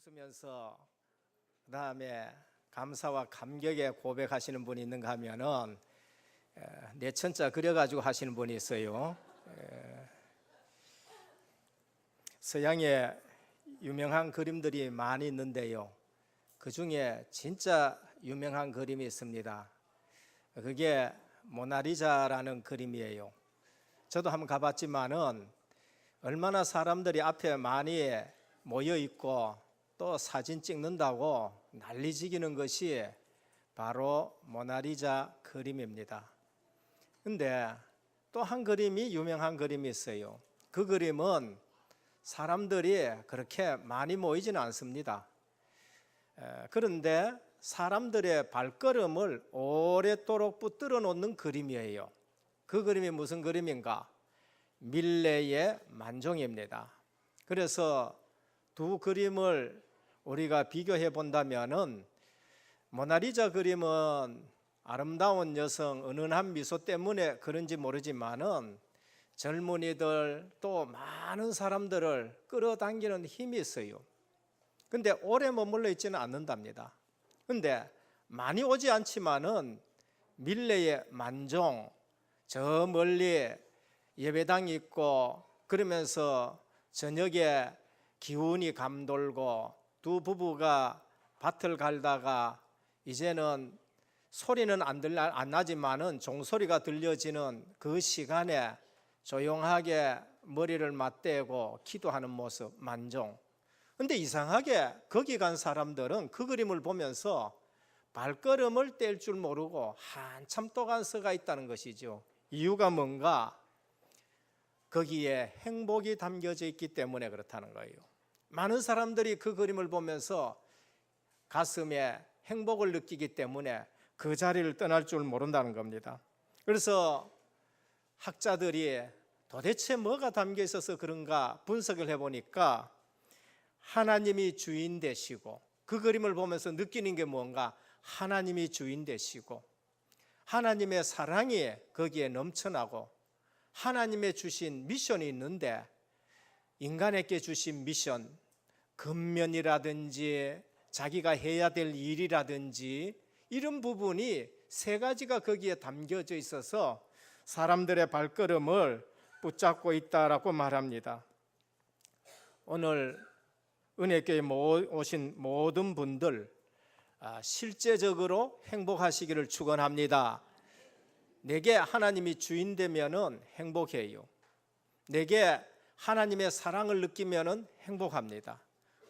웃으면서 그다음에 감사와 감격의 고백하시는 분이 있는가 하면은 내천자 그려가지고 하시는 분이 있어요. 서양에 유명한 그림들이 많이 있는데요, 그 중에 진짜 유명한 그림이 있습니다. 그게 모나리자라는 그림이에요. 저도 한번 가봤지만은 얼마나 사람들이 앞에 많이 모여 있고 또 사진 찍는다고 난리지기는 것이 바로 모나리자 그림입니다. 근데 또 한 그림이 유명한 그림이 있어요. 그 그림은 사람들이 그렇게 많이 모이지는 않습니다. 그런데 사람들의 발걸음을 오랫도록 붙들어 놓는 그림이에요. 그 그림이 무슨 그림인가? 밀레의 만종입니다. 그래서 두 그림을 우리가 비교해 본다면은 모나리자 그림은 아름다운 여성 은은한 미소 때문에 그런지 모르지만은 젊은이들 또 많은 사람들을 끌어당기는 힘이 있어요. 근데 오래 머물러 있지는 않는답니다. 근데 많이 오지 않지만은 밀레의 만종, 저 멀리 예배당이 있고 그러면서 저녁에 기운이 감돌고 두 부부가 밭을 갈다가 이제는 소리는 안 나지만은 종소리가 들려지는 그 시간에 조용하게 머리를 맞대고 기도하는 모습, 만종. 근데 이상하게 거기 간 사람들은 그 그림을 보면서 발걸음을 뗄 줄 모르고 한참 동안 서가 있다는 것이죠. 이유가 뭔가? 거기에 행복이 담겨져 있기 때문에 그렇다는 거예요. 많은 사람들이 그 그림을 보면서 가슴에 행복을 느끼기 때문에 그 자리를 떠날 줄 모른다는 겁니다. 그래서 학자들이 도대체 뭐가 담겨 있어서 그런가 분석을 해보니까 하나님이 주인 되시고, 그 그림을 보면서 느끼는 게 뭔가? 하나님이 주인 되시고 하나님의 사랑이 거기에 넘쳐나고 하나님의 주신 미션이 있는데, 인간에게 주신 미션, 근면이라든지 자기가 해야 될 일이라든지 이런 부분이 세 가지가 거기에 담겨져 있어서 사람들의 발걸음을 붙잡고 있다라고 말합니다. 오늘 은혜교회에 오신 모든 분들 실제적으로 행복하시기를 축원합니다. 내게 하나님이 주인 되면은 행복해요. 내게 하나님의 사랑을 느끼면은 행복합니다.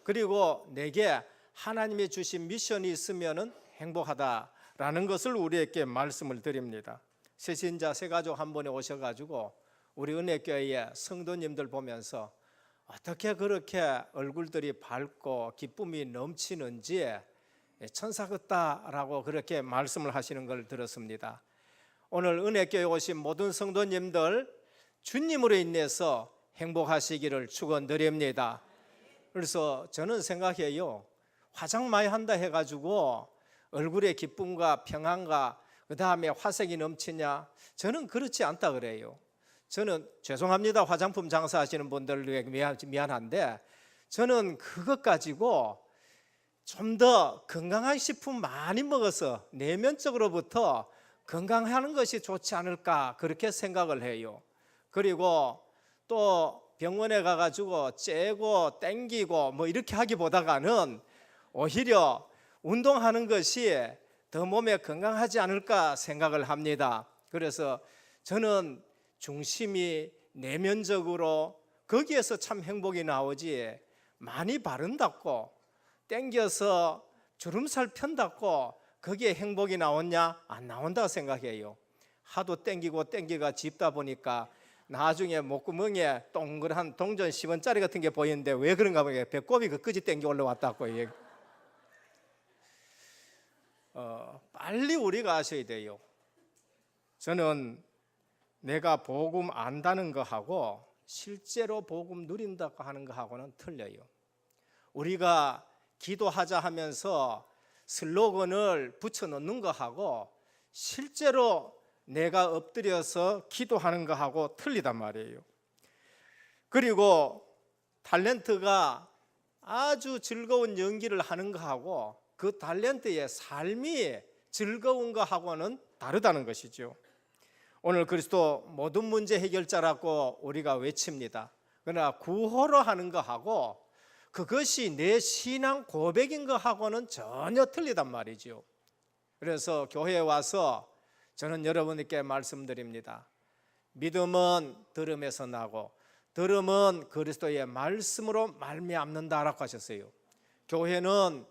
그리고 내게 하나님이 주신 미션이 있으면은 행복하다라는 것을 우리에게 말씀을 드립니다. 새신자 세 가족 한 번에 오셔가지고 우리 은혜교회의 성도님들 보면서 어떻게 그렇게 얼굴들이 밝고 기쁨이 넘치는지 천사 같다라고 그렇게 말씀을 하시는 걸 들었습니다. 오늘 은혜교회에 오신 모든 성도님들 주님으로 인해서 행복하시기를 축원드립니다. 그래서 저는 생각해요, 화장 많이 한다 해가지고 얼굴에 기쁨과 평안과 그 다음에 화색이 넘치냐? 저는 그렇지 않다 그래요. 저는 죄송합니다, 화장품 장사하시는 분들에게 미안한데 저는 그것 가지고 좀 더 건강한 식품 많이 먹어서 내면적으로부터 건강하는 것이 좋지 않을까 그렇게 생각을 해요. 그리고 또 병원에 가가지고 째고 땡기고 뭐 이렇게 하기보다는 오히려 운동하는 것이 더 몸에 건강하지 않을까 생각을 합니다. 그래서 저는 중심이 내면적으로 거기에서 참 행복이 나오지, 많이 바른다고 땡겨서 주름살 편다고 거기에 행복이 나오냐? 안 나온다고 생각해요. 하도 땡기고 땡기가 짚다 보니까 나중에 목구멍에 동그란 동전 10원짜리 같은 게 보이는데 왜 그런가 보니까 배꼽이 끝까지 땡겨 올라왔다고. 빨리 우리가 아셔야 돼요. 저는 내가 복음 안다는 거하고 실제로 복음 누린다고 하는 거하고는 틀려요. 우리가 기도하자 하면서 슬로건을 붙여놓는 거하고 실제로 내가 엎드려서 기도하는 거하고 틀리단 말이에요. 그리고 탤런트가 아주 즐거운 연기를 하는 거하고 그 탤런트의 삶이 즐거운 거하고는 다르다는 것이죠. 오늘 그리스도 모든 문제 해결자라고 우리가 외칩니다. 그러나 구호로 하는 거하고 그것이 내 신앙 고백인 거하고는 전혀 틀리단 말이죠. 그래서 교회에 와서 저는 여러분께 말씀드립니다. 믿음은 들음에서 나고 들음은 그리스도의 말씀으로 말미암는다라고 하셨어요. 교회는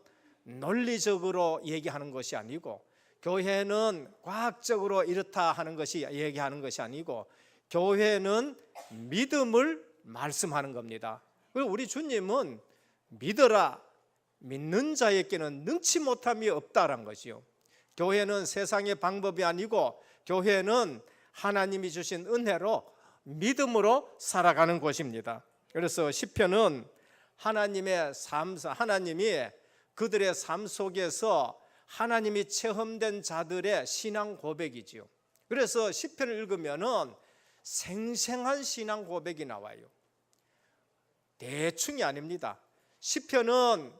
논리적으로 얘기하는 것이 아니고, 교회는 과학적으로 이렇다 하는 것이 얘기하는 것이 아니고, 교회는 믿음을 말씀하는 겁니다. 그리고 우리 주님은 믿어라, 믿는 자에게는 능치 못함이 없다라는 것이요. 교회는 세상의 방법이 아니고 교회는 하나님이 주신 은혜로 믿음으로 살아가는 곳입니다. 그래서 시편은 하나님이 그들의 삶 속에서 하나님이 체험된 자들의 신앙 고백이지요. 그래서 시편을 읽으면은 생생한 신앙 고백이 나와요. 대충이 아닙니다. 시편은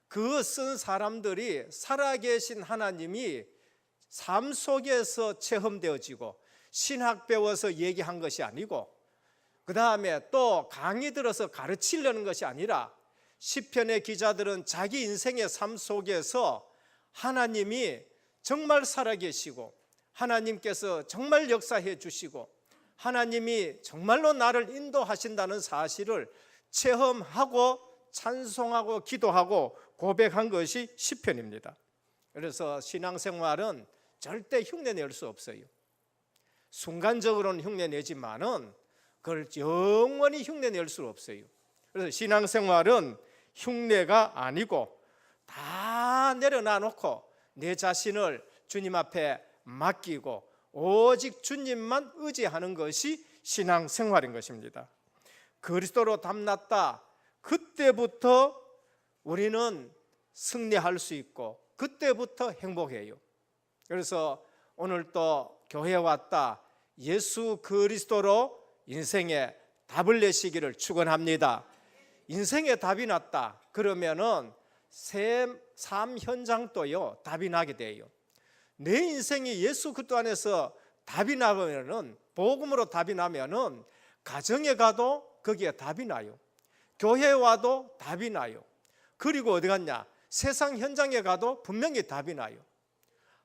그 쓴 사람들이 살아계신 하나님이 삶 속에서 체험되어지고 신학 배워서 얘기한 것이 아니고, 그 다음에 또 강의 들어서 가르치려는 것이 아니라, 시편의 기자들은 자기 인생의 삶 속에서 하나님이 정말 살아계시고 하나님께서 정말 역사해 주시고 하나님이 정말로 나를 인도하신다는 사실을 체험하고 찬송하고 기도하고 고백한 것이 시편입니다. 그래서 신앙생활은 절대 흉내낼 수 없어요. 순간적으로는 흉내내지만은 그걸 영원히 흉내낼 수 없어요. 그래서 신앙생활은 흉내가 아니고 다 내려놔 놓고 내 자신을 주님 앞에 맡기고 오직 주님만 의지하는 것이 신앙생활인 것입니다. 그리스도로 담났다, 그때부터 우리는 승리할 수 있고 그때부터 행복해요. 그래서 오늘 또 교회에 왔다, 예수 그리스도로 인생의 답을 내시기를 축원합니다. 인생의 답이 났다 그러면은 삶 현장도요 답이 나게 돼요. 내 인생이 예수 그리스도 안에서 답이 나면은, 복음으로 답이 나면은 가정에 가도 거기에 답이 나요. 교회에 와도 답이 나요. 그리고 어디 갔냐? 세상 현장에 가도 분명히 답이 나요.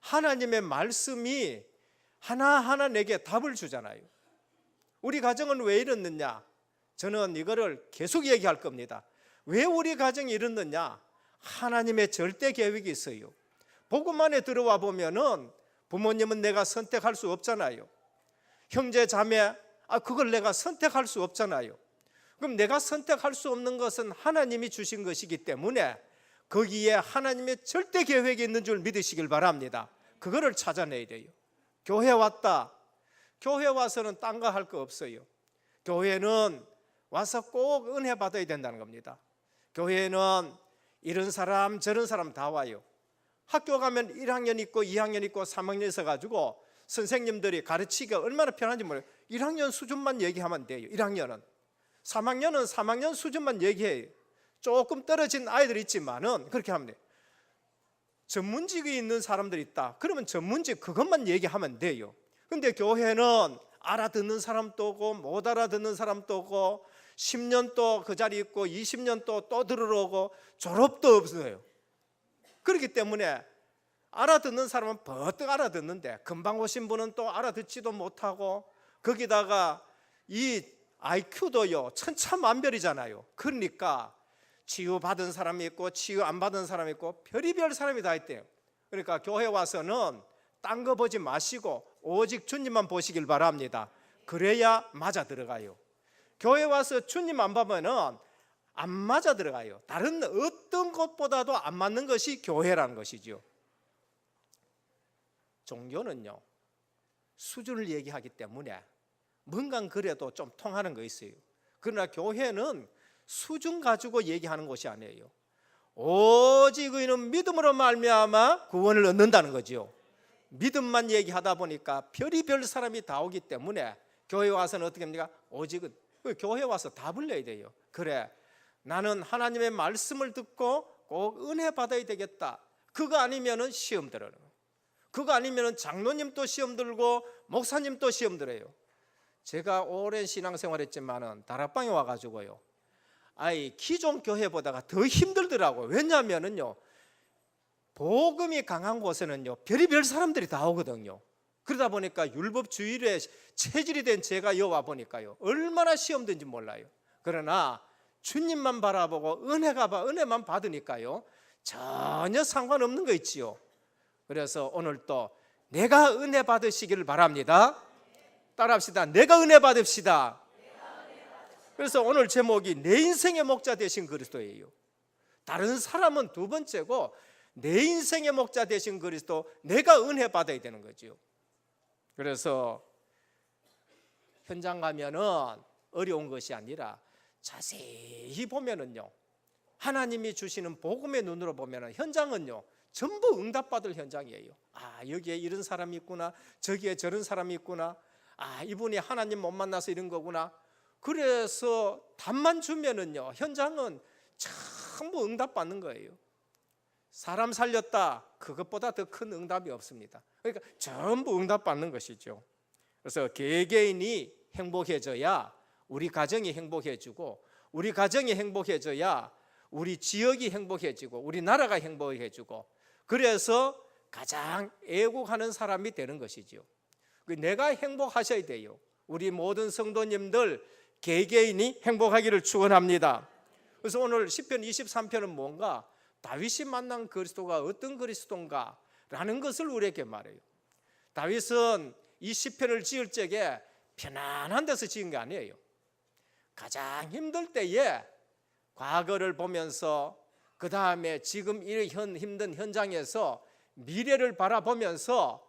하나님의 말씀이 하나하나 내게 답을 주잖아요. 우리 가정은 왜 이렇느냐? 저는 이거를 계속 얘기할 겁니다. 왜 우리 가정이 이렇느냐? 하나님의 절대 계획이 있어요. 복음 안에 들어와 보면은 부모님은 내가 선택할 수 없잖아요. 형제 자매, 그걸 내가 선택할 수 없잖아요. 그럼 내가 선택할 수 없는 것은 하나님이 주신 것이기 때문에 거기에 하나님의 절대 계획이 있는 줄 믿으시길 바랍니다. 그거를 찾아내야 돼요. 교회 왔다, 교회 와서는 딴 거 할 거 없어요. 교회는 와서 꼭 은혜 받아야 된다는 겁니다. 교회는 이런 사람 저런 사람 다 와요. 학교 가면 1학년 있고 2학년 있고 3학년 있어가지고 선생님들이 가르치기가 얼마나 편한지 몰라요. 1학년 수준만 얘기하면 돼요. 1학년은 3학년은 3학년 수준만 얘기해요. 조금 떨어진 아이들이 있지만은 그렇게 하면 돼요. 전문직이 있는 사람들이 있다 그러면 전문직 그것만 얘기하면 돼요. 근데 교회는 알아듣는 사람도 오고 못 알아듣는 사람도 오고 10년 또 그 자리 있고 20년 또 들으러 오고 졸업도 없어요. 그렇기 때문에 알아듣는 사람은 버뜩 알아듣는데 금방 오신 분은 또 알아듣지도 못하고, 거기다가 이 IQ도요 천차만별이잖아요. 그러니까 치유받은 사람이 있고 치유 안 받은 사람이 있고 별의별 사람이 다 있대요. 그러니까 교회 와서는 딴 거 보지 마시고 오직 주님만 보시길 바랍니다. 그래야 맞아 들어가요. 교회 와서 주님 안 보면은 안 맞아 들어가요. 다른 어떤 곳보다도 안 맞는 것이 교회라는 것이죠. 종교는요 수준을 얘기하기 때문에 뭔가 그래도 좀 통하는 거 있어요. 그러나 교회는 수준 가지고 얘기하는 것이 아니에요. 오직 의인은 믿음으로 말미암아 구원을 얻는다는 거죠. 믿음만 얘기하다 보니까 별의별 사람이 다 오기 때문에 교회 와서는 어떻게 합니까? 오직은 교회 와서 답을 내야 돼요. 그래, 나는 하나님의 말씀을 듣고 꼭 은혜 받아야 되겠다. 그거 아니면은 시험 들어요. 그거 아니면은 장로님도 시험 들고 목사님도 시험 들어요. 제가 오랜 신앙생활했지만은 다락방에 와가지고요, 기존 교회보다가 더 힘들더라고요. 왜냐하면은요, 복음이 강한 곳에는요 별의별 사람들이 다 오거든요. 그러다 보니까 율법주의에 체질이 된 제가 여와 보니까요 얼마나 시험든지 몰라요. 그러나 주님만 바라보고 은혜만 받으니까요 전혀 상관없는 거 있지요. 그래서 오늘 또 내가 은혜 받으시기를 바랍니다. 따라합시다. 내가 은혜 받읍시다. 그래서 오늘 제목이 내 인생의 목자 되신 그리스도예요. 다른 사람은 두 번째고 내 인생의 목자 되신 그리스도, 내가 은혜 받아야 되는 거죠. 그래서 현장 가면은 어려운 것이 아니라 자세히 보면은요, 하나님이 주시는 복음의 눈으로 보면은 현장은요 전부 응답받을 현장이에요. 여기에 이런 사람이 있구나, 저기에 저런 사람이 있구나, 이분이 하나님 못 만나서 이런 거구나. 그래서 답만 주면은요 현장은 전부 응답받는 거예요. 사람 살렸다, 그것보다 더 큰 응답이 없습니다. 그러니까 전부 응답받는 것이죠. 그래서 개개인이 행복해져야 우리 가정이 행복해지고, 우리 가정이 행복해져야 우리 지역이 행복해지고, 우리 나라가 행복해지고, 그래서 가장 애국하는 사람이 되는 것이죠. 내가 행복하셔야 돼요. 우리 모든 성도님들 개개인이 행복하기를 축원합니다. 그래서 오늘 시편 23편은 뭔가, 다윗이 만난 그리스도가 어떤 그리스도인가 라는 것을 우리에게 말해요. 다윗은 이 시편을 지을 적에 편안한 데서 지은 게 아니에요. 가장 힘들 때에 과거를 보면서, 그 다음에 지금 이 힘든 현장에서 미래를 바라보면서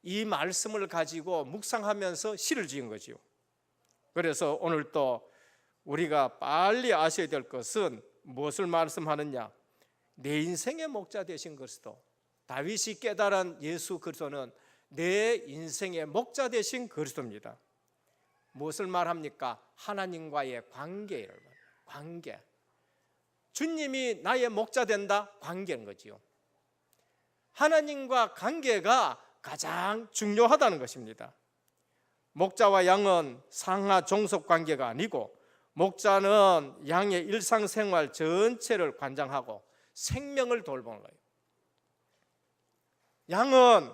이 말씀을 가지고 묵상하면서 시를 지은 거죠. 그래서 오늘 또 우리가 빨리 아셔야 될 것은 무엇을 말씀하느냐, 내 인생의 목자 되신 그리스도, 다윗이 깨달은 예수 그리스도는 내 인생의 목자 되신 그리스도입니다. 무엇을 말합니까? 하나님과의 관계예요. 관계. 주님이 나의 목자 된다? 관계인 거지요. 하나님과 관계가 가장 중요하다는 것입니다. 목자와 양은 상하 종속 관계가 아니고, 목자는 양의 일상생활 전체를 관장하고 생명을 돌보는 거예요. 양은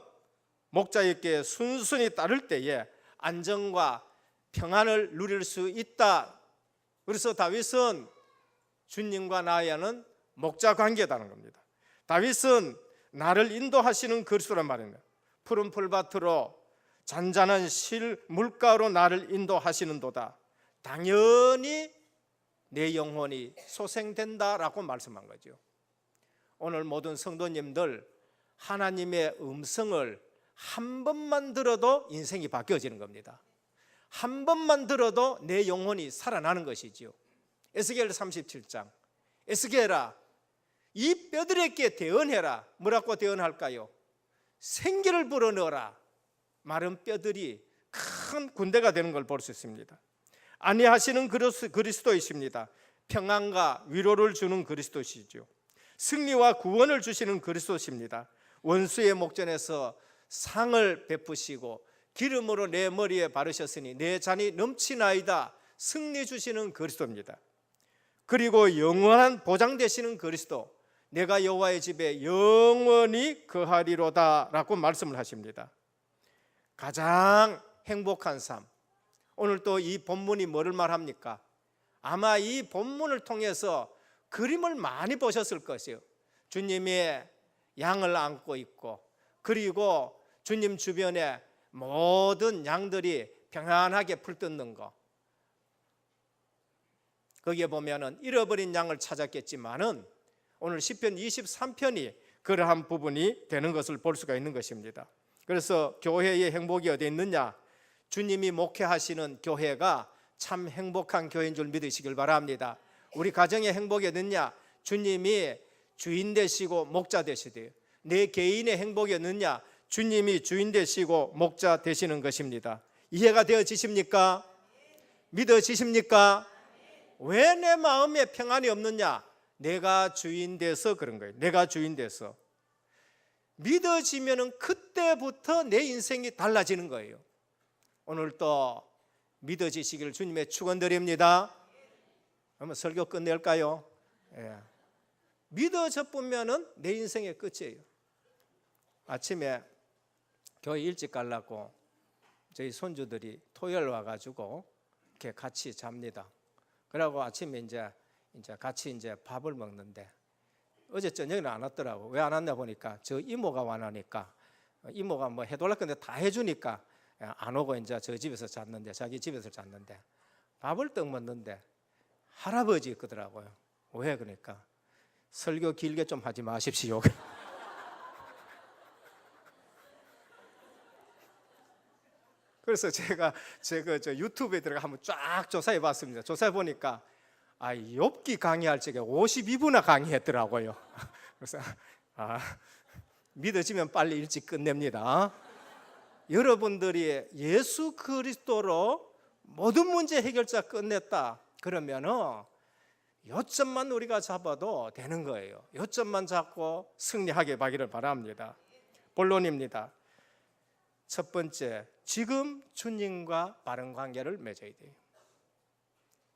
목자에게 순순히 따를 때에 안정과 평안을 누릴 수 있다. 그래서 다윗은 주님과 나와는 목자 관계다는 겁니다. 다윗은 나를 인도하시는 그리스도란 말입니다. 푸른 풀밭으로 잔잔한 실 물가로 나를 인도하시는도다. 당연히 내 영혼이 소생된다라고 말씀한 거죠. 오늘 모든 성도님들, 하나님의 음성을 한 번만 들어도 인생이 바뀌어지는 겁니다. 한 번만 들어도 내 영혼이 살아나는 것이지요. 에스겔 37장, 에스겔아 이 뼈들에게 대언해라. 뭐라고 대언할까요? 생기를 불어넣어라. 마른 뼈들이 큰 군대가 되는 걸 볼 수 있습니다. 안위하시는 그리스도이십니다. 평안과 위로를 주는 그리스도시죠. 승리와 구원을 주시는 그리스도십니다. 원수의 목전에서 상을 베푸시고 기름으로 내 머리에 바르셨으니 내 잔이 넘치나이다. 승리 주시는 그리스도입니다. 그리고 영원한 보장 되시는 그리스도, 내가 여호와의 집에 영원히 거하리로다 라고 말씀을 하십니다. 가장 행복한 삶, 오늘 또 이 본문이 뭐를 말합니까? 아마 이 본문을 통해서 그림을 많이 보셨을 것이에요. 주님이 양을 안고 있고, 그리고 주님 주변에 모든 양들이 평안하게 풀뜯는 거, 거기에 보면은 잃어버린 양을 찾았겠지만은 오늘 시편 23편이 그러한 부분이 되는 것을 볼 수가 있는 것입니다. 그래서 교회의 행복이 어디 있느냐? 주님이 목회하시는 교회가 참 행복한 교회인 줄 믿으시길 바랍니다. 우리 가정의 행복이 어딨냐? 주님이 주인 되시고 목자 되시대요. 내 개인의 행복이 어딨냐? 주님이 주인 되시고 목자 되시는 것입니다. 이해가 되어지십니까? 믿어지십니까? 왜 내 마음에 평안이 없느냐? 내가 주인 돼서 그런 거예요. 내가 주인 돼서. 믿어지면은 그때부터 내 인생이 달라지는 거예요. 오늘 또 믿어지시기를 주님의 축원드립니다. 한번 설교 끝낼까요? 예. 믿어져 보면은 내 인생의 끝이에요. 아침에 교회 일찍 가려고 저희 손주들이 토요일 와가지고 이렇게 같이 잡니다. 그러고 아침에 이제 같이 밥을 먹는데 어제 저녁에는 안 왔더라고. 왜 안 왔나 보니까 저 이모가 와나니까 이모가 뭐 해달랄 건데 다 해주니까 안 오고 이제 저 집에서 잤는데 자기 집에서 잤는데 밥을 떡 먹는데 할아버지 있더라고요. 왜 그러니까 설교 길게 좀 하지 마십시오. 그래서 제가 저 유튜브에 들어가 한번 쫙 조사해 봤습니다. 조사해 보니까 욥기 강의할 적에 52분이나 강의했더라고요. 그래서 믿어지면 빨리 일찍 끝냅니다. 여러분들이 예수 그리스도로 모든 문제 해결자 끝냈다 그러면은 요점만 우리가 잡아도 되는 거예요. 요점만 잡고 승리하게 하기를 바랍니다. 본론입니다. 첫 번째, 지금 주님과 바른 관계를 맺어야 돼요.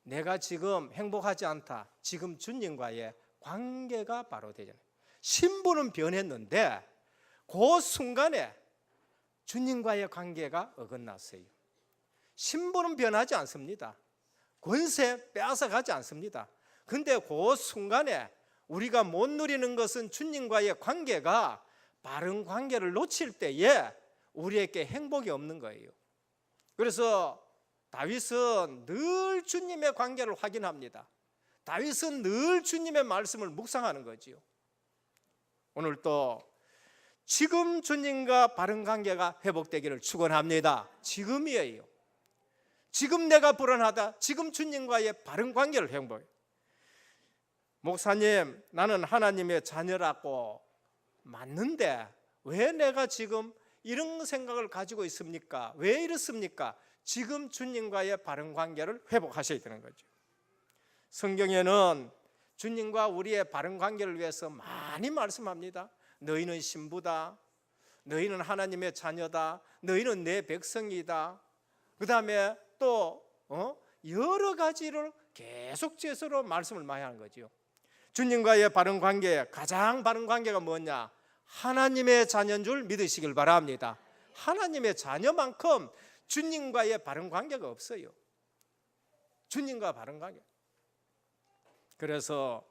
내가 지금 행복하지 않다. 지금 주님과의 관계가 바로 되잖아요. 신분은 변했는데 그 순간에 주님과의 관계가 어긋났어요. 신분은 변하지 않습니다. 권세 빼앗아 가지 않습니다. 근데 그 순간에 우리가 못 누리는 것은 주님과의 관계가 바른 관계를 놓칠 때에 우리에게 행복이 없는 거예요. 그래서 다윗은 늘 주님의 관계를 확인합니다. 다윗은 늘 주님의 말씀을 묵상하는 거지요. 오늘 또 지금 주님과 바른 관계가 회복되기를 축원합니다. 지금이에요. 지금 내가 불안하다. 지금 주님과의 바른 관계를 회복해요. 목사님, 나는 하나님의 자녀라고 맞는데 왜 내가 지금 이런 생각을 가지고 있습니까? 왜 이렇습니까? 지금 주님과의 바른 관계를 회복하셔야 되는 거죠. 성경에는 주님과 우리의 바른 관계를 위해서 많이 말씀합니다. 너희는 신부다. 너희는 하나님의 자녀다. 너희는 내 백성이다. 그 다음에 또 여러 가지를 계속 제서로 말씀을 많이 하는 거죠. 주님과의 바른 관계, 가장 바른 관계가 뭐냐? 하나님의 자녀인 줄 믿으시길 바랍니다. 하나님의 자녀만큼 주님과의 바른 관계가 없어요. 주님과 바른 관계. 그래서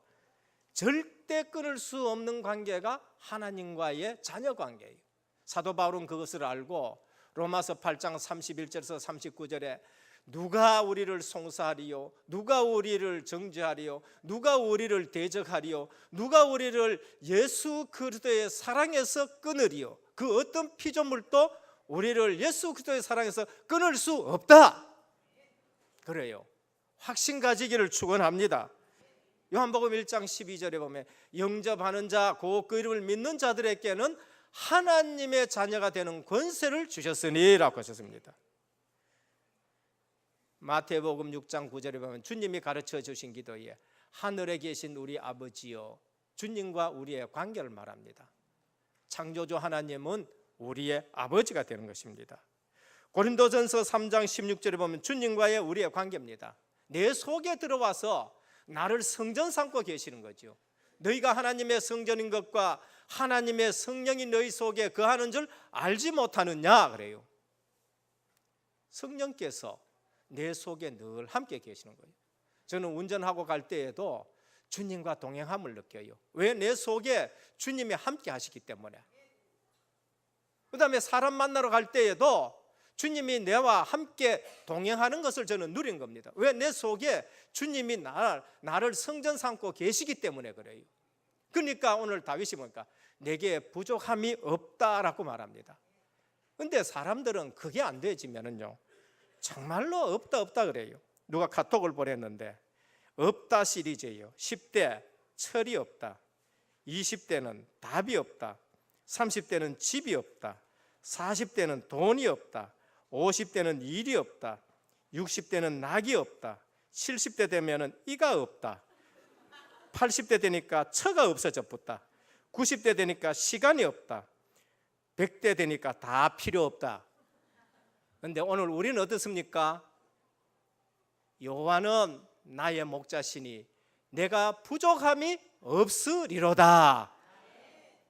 절대 끊을 수 없는 관계가 하나님과의 자녀 관계예요. 사도 바울은 그것을 알고 로마서 8장 31절에서 39절에 누가 우리를 송사하리요? 누가 우리를 정죄하리요? 누가 우리를 대적하리요? 누가 우리를 예수 그리스도의 사랑에서 끊으리요? 그 어떤 피조물도 우리를 예수 그리스도의 사랑에서 끊을 수 없다. 그래요. 확신 가지기를 축원합니다. 요한복음 1장 12절에 보면 영접하는 자, 곧 그 이름을 믿는 자들에게는 하나님의 자녀가 되는 권세를 주셨으니라고 하셨습니다. 마태복음 6장 9절에 보면 주님이 가르쳐 주신 기도에 하늘에 계신 우리 아버지여, 주님과 우리의 관계를 말합니다. 창조주 하나님은 우리의 아버지가 되는 것입니다. 고린도전서 3장 16절에 보면 주님과의 우리의 관계입니다. 내 속에 들어와서 나를 성전 삼고 계시는 거죠. 너희가 하나님의 성전인 것과 하나님의 성령이 너희 속에 거하는 줄 알지 못하느냐 그래요. 성령께서 내 속에 늘 함께 계시는 거예요. 저는 운전하고 갈 때에도 주님과 동행함을 느껴요. 왜? 내 속에 주님이 함께 하시기 때문에. 그 다음에 사람 만나러 갈 때에도 주님이 내와 함께 동행하는 것을 저는 누린 겁니다. 왜? 내 속에 주님이 나를 성전 삼고 계시기 때문에 그래요. 그러니까 오늘 다윗이 보니까 내게 부족함이 없다라고 말합니다. 그런데 사람들은 그게 안 되지면은요 정말로 없다 그래요. 누가 카톡을 보냈는데 없다 시리즈예요. 10대 철이 없다, 20대는 답이 없다, 30대는 집이 없다, 40대는 돈이 없다, 50대는 일이 없다, 60대는 낙이 없다, 70대 되면은 이가 없다. 80대 되니까 처가 없어져 붙다. 90대 되니까 시간이 없다. 100대 되니까 다 필요 없다. 그런데 오늘 우리는 어떻습니까? 여호와는 나의 목자시니 내가 부족함이 없으리로다.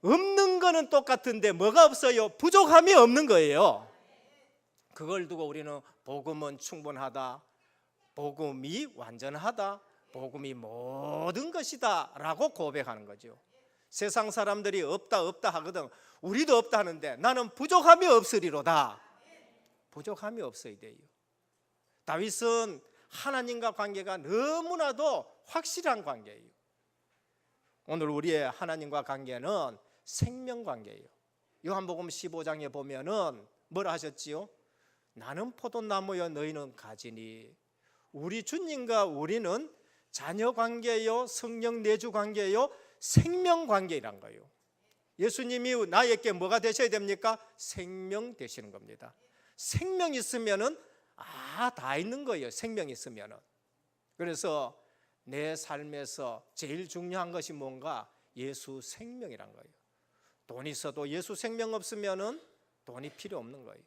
없는 거는 똑같은데 뭐가 없어요? 부족함이 없는 거예요. 그걸 두고 우리는 복음은 충분하다, 복음이 완전하다, 복음이 모든 것이다 라고 고백하는 거죠. 세상 사람들이 없다 없다 하거든. 우리도 없다 하는데 나는 부족함이 없으리로다. 부족함이 없어야 돼요. 다윗은 하나님과 관계가 너무나도 확실한 관계예요. 오늘 우리의 하나님과 관계는 생명 관계예요. 요한복음 15장에 보면은 뭐라 하셨지요? 나는 포도나무여 너희는 가지니. 우리 주님과 우리는 자녀 관계요, 성령 내주 관계요, 생명 관계란 거예요. 예수님이 나에게 뭐가 되셔야 됩니까? 생명 되시는 겁니다. 생명 있으면은 다 있는 거예요. 생명 있으면은. 그래서 내 삶에서 제일 중요한 것이 뭔가? 예수 생명이란 거예요. 돈 있어도 예수 생명 없으면은 돈이 필요 없는 거예요.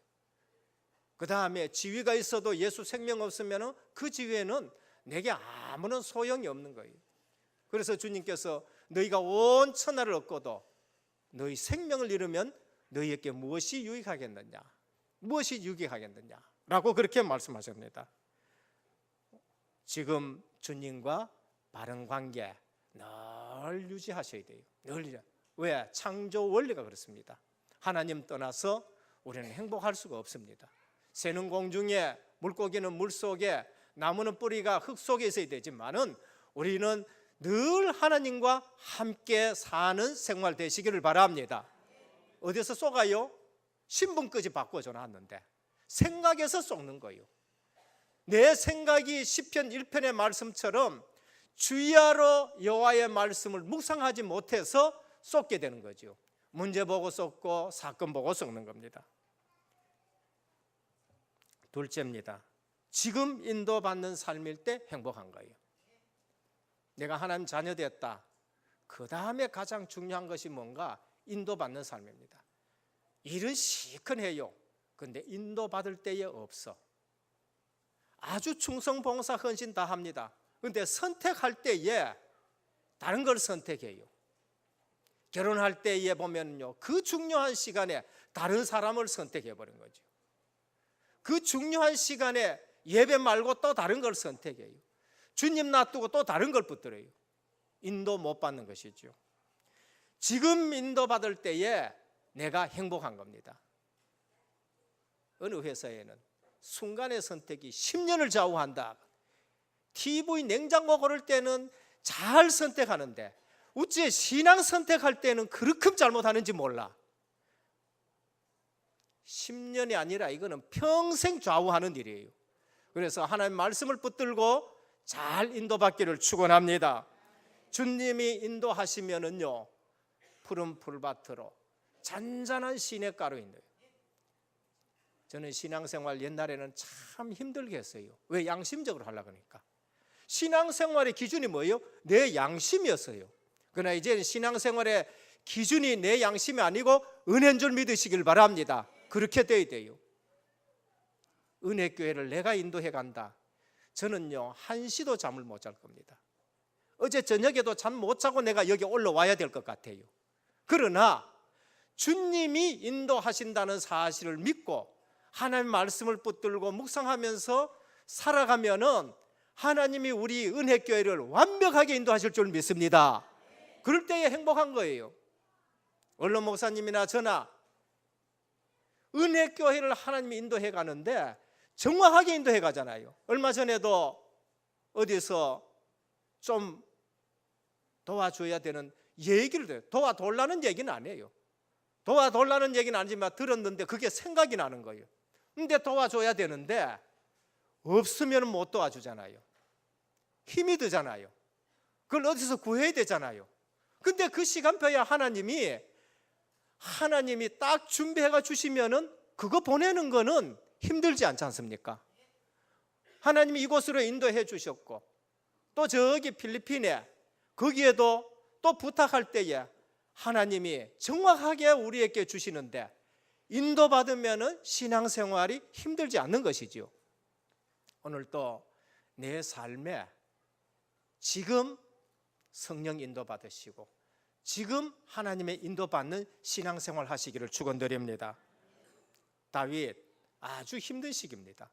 그 다음에 지위가 있어도 예수 생명 없으면은 그 지위에는 내게 아무런 소용이 없는 거예요. 그래서 주님께서 너희가 온 천하를 얻고도 너희 생명을 잃으면 너희에게 무엇이 유익하겠느냐? 무엇이 유익하겠느냐? 라고 그렇게 말씀하십니다. 지금 주님과 바른 관계 늘 유지하셔야 돼요. 늘. 왜? 창조 원리가 그렇습니다. 하나님 떠나서 우리는 행복할 수가 없습니다. 새는 공중에, 물고기는 물속에, 나무는 뿌리가 흙 속에 있어야 되지만은 우리는 늘 하나님과 함께 사는 생활 되시기를 바랍니다. 어디서 쏘가요? 신분까지 바꿔줘 놨는데 생각에서 쏘는 거예요. 내 생각이 시편 1편의 말씀처럼 주야로 여호와의 말씀을 묵상하지 못해서 쏟게 되는 거죠. 문제 보고 쏟고 사건 보고 쏟는 겁니다. 둘째입니다. 지금 인도받는 삶일 때 행복한 거예요. 내가 하나님 자녀 됐다. 그 다음에 가장 중요한 것이 뭔가? 인도받는 삶입니다. 일은 시큰해요. 근데 인도받을 때에 없어. 아주 충성, 봉사, 헌신 다 합니다. 근데 선택할 때에 다른 걸 선택해요. 결혼할 때에 보면요, 그 중요한 시간에 다른 사람을 선택해버린 거죠. 그 중요한 시간에 예배 말고 또 다른 걸 선택해요. 주님 놔두고 또 다른 걸 붙들어요. 인도 못 받는 것이죠. 지금 인도받을 때에 내가 행복한 겁니다. 어느 회사에는 순간의 선택이 10년을 좌우한다. TV 냉장고 고를 때는 잘 선택하는데 어째 신앙 선택할 때는 그렇게 잘못하는지 몰라. 10년이 아니라 이거는 평생 좌우하는 일이에요. 그래서 하나님 말씀을 붙들고 잘 인도받기를 축원합니다. 주님이 인도하시면은요, 푸른 풀밭으로 잔잔한 시냇가로 인도해요. 저는 신앙생활 옛날에는 참 힘들게 했어요. 왜? 양심적으로 하려고 하니까. 신앙생활의 기준이 뭐예요? 내 양심이었어요. 그러나 이제는 신앙생활의 기준이 내 양심이 아니고 은혜인 줄 믿으시길 바랍니다. 그렇게 돼야 돼요. 은혜교회를 내가 인도해 간다. 저는요, 한시도 잠을 못 잘 겁니다. 어제 저녁에도 잠 못 자고 내가 여기 올라와야 될 것 같아요. 그러나 주님이 인도하신다는 사실을 믿고 하나님 말씀을 붙들고 묵상하면서 살아가면은 하나님이 우리 은혜교회를 완벽하게 인도하실 줄 믿습니다. 그럴 때에 행복한 거예요. 언론 목사님이나 저나 은혜교회를 하나님이 인도해 가는데 정확하게 인도해 가잖아요. 얼마 전에도 어디서 좀 도와줘야 되는 얘기를 해요. 도와달라는 얘기는 아니에요. 도와달라는 얘기는 아니지만 들었는데 그게 생각이 나는 거예요. 근데 도와줘야 되는데 없으면 못 도와주잖아요. 힘이 드잖아요. 그걸 어디서 구해야 되잖아요. 근데 그 시간표에 하나님이 딱 준비해가 주시면은 그거 보내는 거는 힘들지 않지 않습니까? 하나님이 이곳으로 인도해 주셨고, 또 저기 필리핀에 거기에도 또 부탁할 때에 하나님이 정확하게 우리에게 주시는데, 인도받으면 신앙생활이 힘들지 않는 것이지요. 오늘도 내 삶에 지금 성령 인도받으시고 지금 하나님의 인도받는 신앙생활 하시기를 축원드립니다. 다윗 아주 힘든 시기입니다.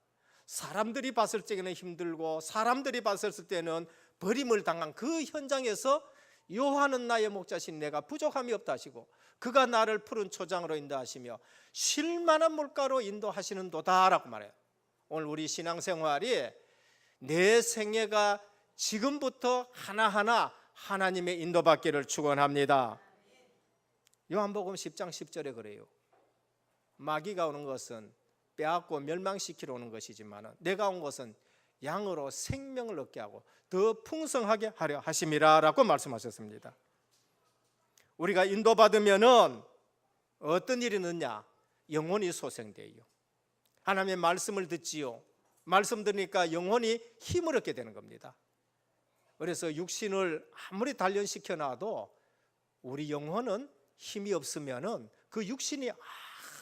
사람들이 봤을 때는 힘들고 사람들이 봤을 때는 버림을 당한 그 현장에서 여호와는 나의 목자신 내가 부족함이 없다 하시고 그가 나를 푸른 초장으로 인도하시며 쉴만한 물가로 인도하시는 도다라고 말해요. 오늘 우리 신앙생활이 내 생애가 지금부터 하나하나 하나님의 인도받기를 축원합니다. 요한복음 10장 10절에 그래요. 마귀가 오는 것은 빼앗고 멸망시키러 오는 것이지만 내가 온 것은 양으로 생명을 얻게 하고 더 풍성하게 하려 하심이라 라고 말씀하셨습니다. 우리가 인도받으면 어떤 일이 있느냐? 영혼이 소생돼요. 하나님의 말씀을 듣지요. 말씀 들으니까 영혼이 힘을 얻게 되는 겁니다. 그래서 육신을 아무리 단련시켜 놔도 우리 영혼은 힘이 없으면 그 육신이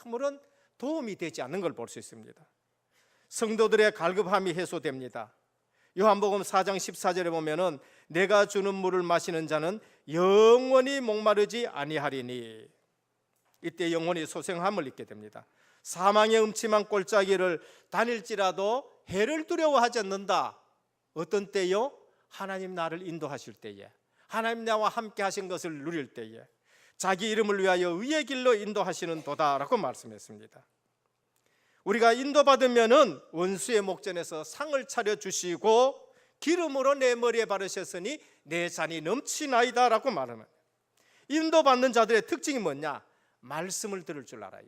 아무런 도움이 되지 않는 걸 볼 수 있습니다. 성도들의 갈급함이 해소됩니다. 요한복음 4장 14절에 보면은 내가 주는 물을 마시는 자는 영원히 목마르지 아니하리니, 이때 영혼이 소생함을 잊게 됩니다. 사망의 음침한 골짜기를 다닐지라도 해를 두려워하지 않는다. 어떤 때요? 하나님 나를 인도하실 때에, 하나님 나와 함께 하신 것을 누릴 때에 자기 이름을 위하여 의의 길로 인도하시는 도다라고 말씀했습니다. 우리가 인도받으면은 원수의 목전에서 상을 차려주시고 기름으로 내 머리에 바르셨으니 내 잔이 넘치나이다 라고 말하는, 인도받는 자들의 특징이 뭐냐? 말씀을 들을 줄 알아요.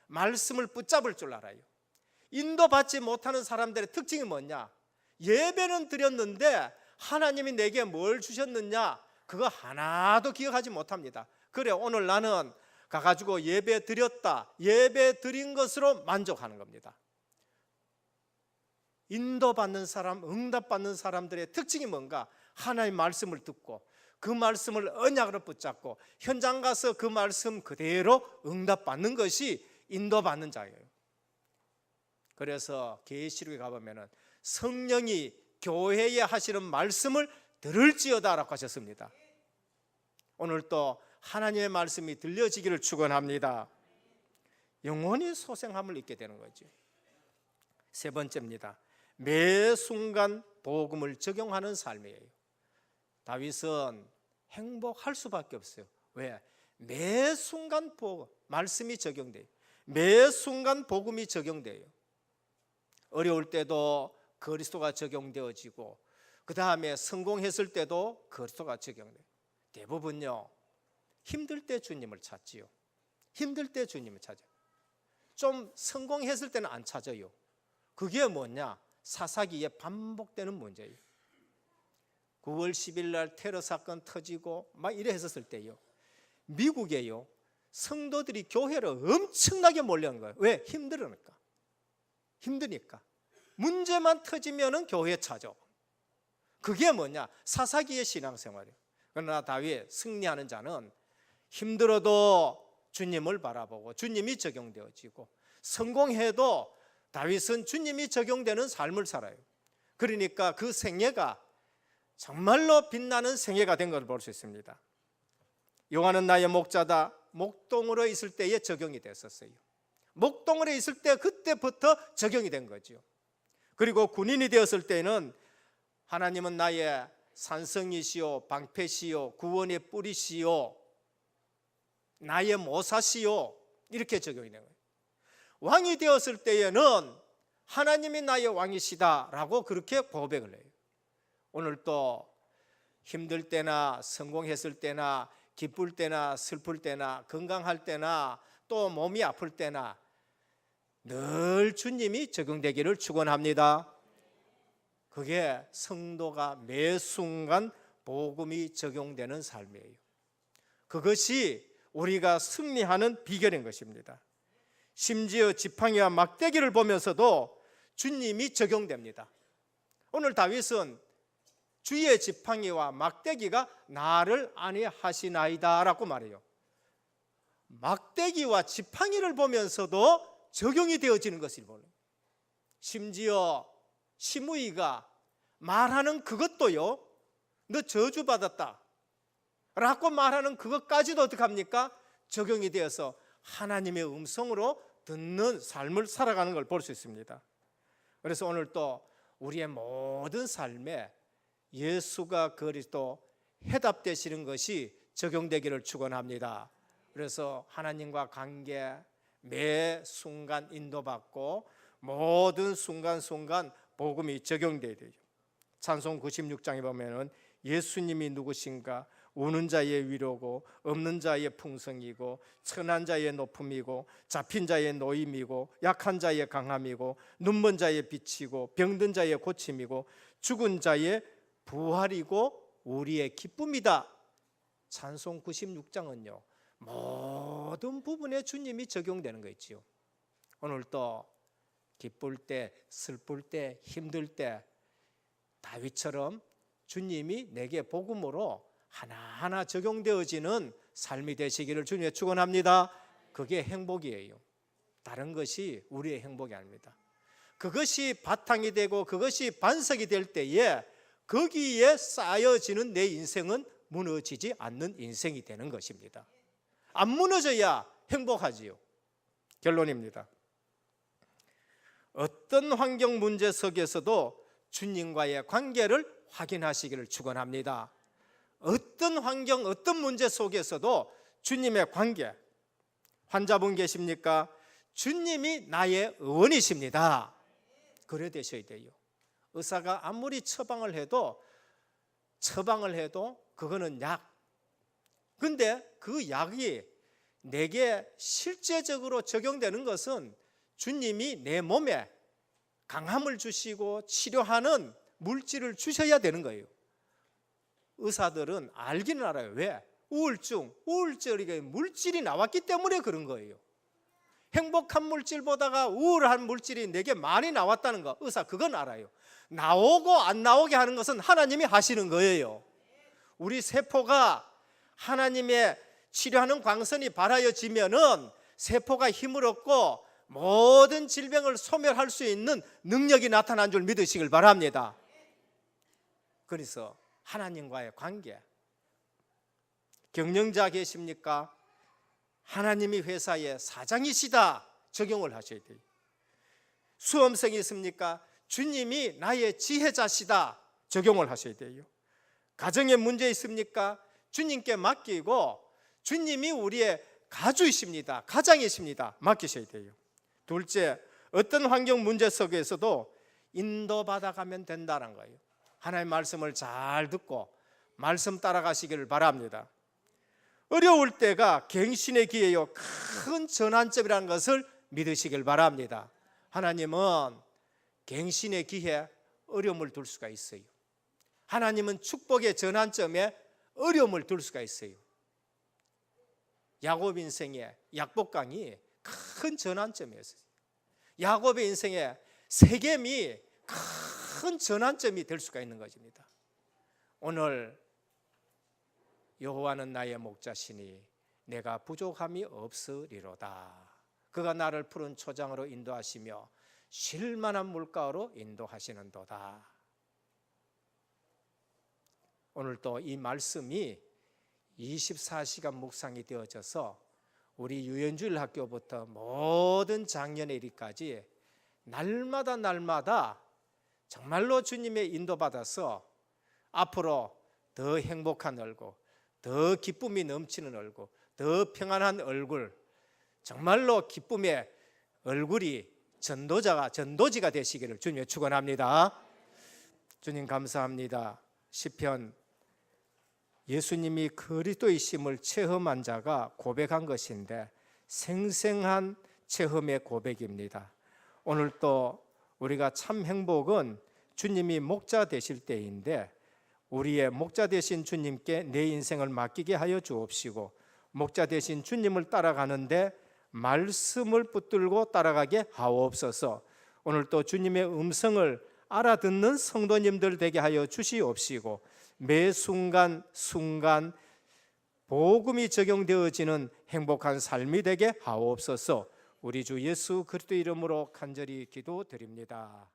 말씀을 붙잡을 줄 알아요. 인도받지 못하는 사람들의 특징이 뭐냐? 예배는 드렸는데 하나님이 내게 뭘 주셨느냐? 그거 하나도 기억하지 못합니다. 그래, 오늘 나는 가가지고 예배 드렸다, 예배 드린 것으로 만족하는 겁니다. 인도받는 사람, 응답받는 사람들의 특징이 뭔가? 하나님의 말씀을 듣고 그 말씀을 언약으로 붙잡고 현장 가서 그 말씀 그대로 응답받는 것이 인도받는 자예요. 그래서 계시록에 가보면 성령이 교회에 하시는 말씀을 들을지어다라고 하셨습니다. 오늘 또 하나님의 말씀이 들려지기를 축원합니다. 영원히 소생함을 잊게 되는 거죠. 세 번째입니다. 매 순간 복음을 적용하는 삶이에요. 다윗은 행복할 수밖에 없어요. 왜? 매 순간 말씀이 적용돼요. 매 순간 복음이 적용돼요. 어려울 때도 그리스도가 적용되어지고 그 다음에 성공했을 때도 그리스도가 적용돼요. 대부분요, 힘들 때 주님을 찾지요. 힘들 때 주님을 찾아요. 좀 성공했을 때는 안 찾아요. 그게 뭐냐? 사사기에 반복되는 문제예요. 9월 10일 날 테러 사건 터지고 막 이래 했었을 때요, 미국에요, 성도들이 교회로 엄청나게 몰려온 거예요. 왜? 힘들으니까. 힘드니까. 문제만 터지면은 교회에 찾아. 그게 뭐냐? 사사기의 신앙생활이에요. 그러나 다윗, 승리하는 자는 힘들어도 주님을 바라보고 주님이 적용되어지고, 성공해도 다윗은 주님이 적용되는 삶을 살아요. 그러니까 그 생애가 정말로 빛나는 생애가 된 것을 볼 수 있습니다. 여호와는 나의 목자다. 목동으로 있을 때에 적용이 됐었어요. 목동으로 있을 때 그때부터 적용이 된 거죠. 그리고 군인이 되었을 때는 하나님은 나의 산성이시오, 방패시오, 구원의 뿌리시오, 나의 모사시오, 이렇게 적용이 된 거예요. 왕이 되었을 때에는 하나님이 나의 왕이시다라고 그렇게 고백을 해요. 오늘 또 힘들 때나 성공했을 때나 기쁠 때나 슬플 때나 건강할 때나 또 몸이 아플 때나 늘 주님이 적용되기를 축원합니다. 그게 성도가 매 순간 복음이 적용되는 삶이에요. 그것이 우리가 승리하는 비결인 것입니다. 심지어 지팡이와 막대기를 보면서도 주님이 적용됩니다. 오늘 다윗은 주의 지팡이와 막대기가 나를 안위하시나이다 라고 말해요. 막대기와 지팡이를 보면서도 적용이 되어지는 것을 보는, 심지어 시므이가 말하는 그것도요, 너 저주받았다 라고 말하는 그것까지도 어떻게 합니까? 적용이 되어서 하나님의 음성으로 듣는 삶을 살아가는 걸 볼 수 있습니다. 그래서 오늘 또 우리의 모든 삶에 예수가 그리스도 해답되시는 것이 적용되기를 축원합니다. 그래서 하나님과 관계 매 순간 인도받고 모든 순간순간 복음이 적용돼야 돼요. 찬송 96장에 보면은 예수님이 누구신가? 우는 자의 위로고 없는 자의 풍성이고 천한 자의 높음이고 잡힌 자의 노임이고 약한 자의 강함이고 눈먼 자의 빛이고 병든 자의 고침이고 죽은 자의 부활이고 우리의 기쁨이다. 찬송 96장은요 모든 부분에 주님이 적용되는 거 있지요. 오늘 또 기쁠 때, 슬플 때, 힘들 때 다윗처럼 주님이 내게 복음으로 하나하나 적용되어지는 삶이 되시기를 주님의 축원합니다. 그게 행복이에요. 다른 것이 우리의 행복이 아닙니다. 그것이 바탕이 되고 그것이 반석이 될 때에 거기에 쌓여지는 내 인생은 무너지지 않는 인생이 되는 것입니다. 안 무너져야 행복하지요. 결론입니다. 어떤 환경 문제 속에서도 주님과의 관계를 확인하시기를 축원합니다. 어떤 환경, 어떤 문제 속에서도 주님의 관계, 환자분 계십니까? 주님이 나의 의원이십니다. 그래 되셔야 돼요. 의사가 아무리 처방을 해도 그거는 약. 근데 그 약이 내게 실제적으로 적용되는 것은 주님이 내 몸에 강함을 주시고 치료하는 물질을 주셔야 되는 거예요. 의사들은 알기는 알아요. 왜? 우울증이 물질이 나왔기 때문에 그런 거예요. 행복한 물질보다가 우울한 물질이 내게 많이 나왔다는 거, 의사 그건 알아요. 나오고 안 나오게 하는 것은 하나님이 하시는 거예요. 우리 세포가 하나님의 치료하는 광선이 발하여지면은 세포가 힘을 얻고 모든 질병을 소멸할 수 있는 능력이 나타난 줄 믿으시길 바랍니다. 그래서 하나님과의 관계, 경영자 계십니까? 하나님이 회사의 사장이시다 적용을 하셔야 돼요. 수험생이 있습니까? 주님이 나의 지혜자시다 적용을 하셔야 돼요. 가정에 문제 있습니까? 주님께 맡기고 주님이 우리의 가주이십니다, 가장이십니다 맡기셔야 돼요. 둘째, 어떤 환경 문제 속에서도 인도받아가면 된다는 거예요. 하나님의 말씀을 잘 듣고 말씀 따라가시기를 바랍니다. 어려울 때가 갱신의 기회요, 큰 전환점이라는 것을 믿으시길 바랍니다. 하나님은 갱신의 기회에 어려움을 둘 수가 있어요. 하나님은 축복의 전환점에 어려움을 둘 수가 있어요. 야곱 인생의 약복강이 큰 전환점이었어요. 야곱의 인생에 세겜이 큰 전환점이 될 수가 있는 것입니다. 오늘 여호와는 나의 목자시니 내가 부족함이 없으리로다. 그가 나를 푸른 초장으로 인도하시며 쉴 만한 물가로 인도하시는도다. 오늘 또 이 말씀이 24시간 묵상이 되어져서 우리 유연주일 학교부터 모든 작년의 일까지 날마다 정말로 주님의 인도받아서 앞으로 더 행복한 얼굴, 더 기쁨이 넘치는 얼굴, 더 평안한 얼굴, 정말로 기쁨의 얼굴이 전도지가 되시기를 주님의 축원합니다. 주님 감사합니다. 시편, 예수님이 그리스도이심을 체험한 자가 고백한 것인데 생생한 체험의 고백입니다. 오늘 또 우리가 참 행복은 주님이 목자 되실 때인데 우리의 목자 되신 주님께 내 인생을 맡기게 하여 주옵시고 목자 되신 주님을 따라가는데 말씀을 붙들고 따라가게 하옵소서. 오늘 또 주님의 음성을 알아듣는 성도님들 되게 하여 주시옵시고 매 순간 복음이 적용되어지는 행복한 삶이 되게 하옵소서. 우리 주 예수 그리스도 이름으로 간절히 기도드립니다.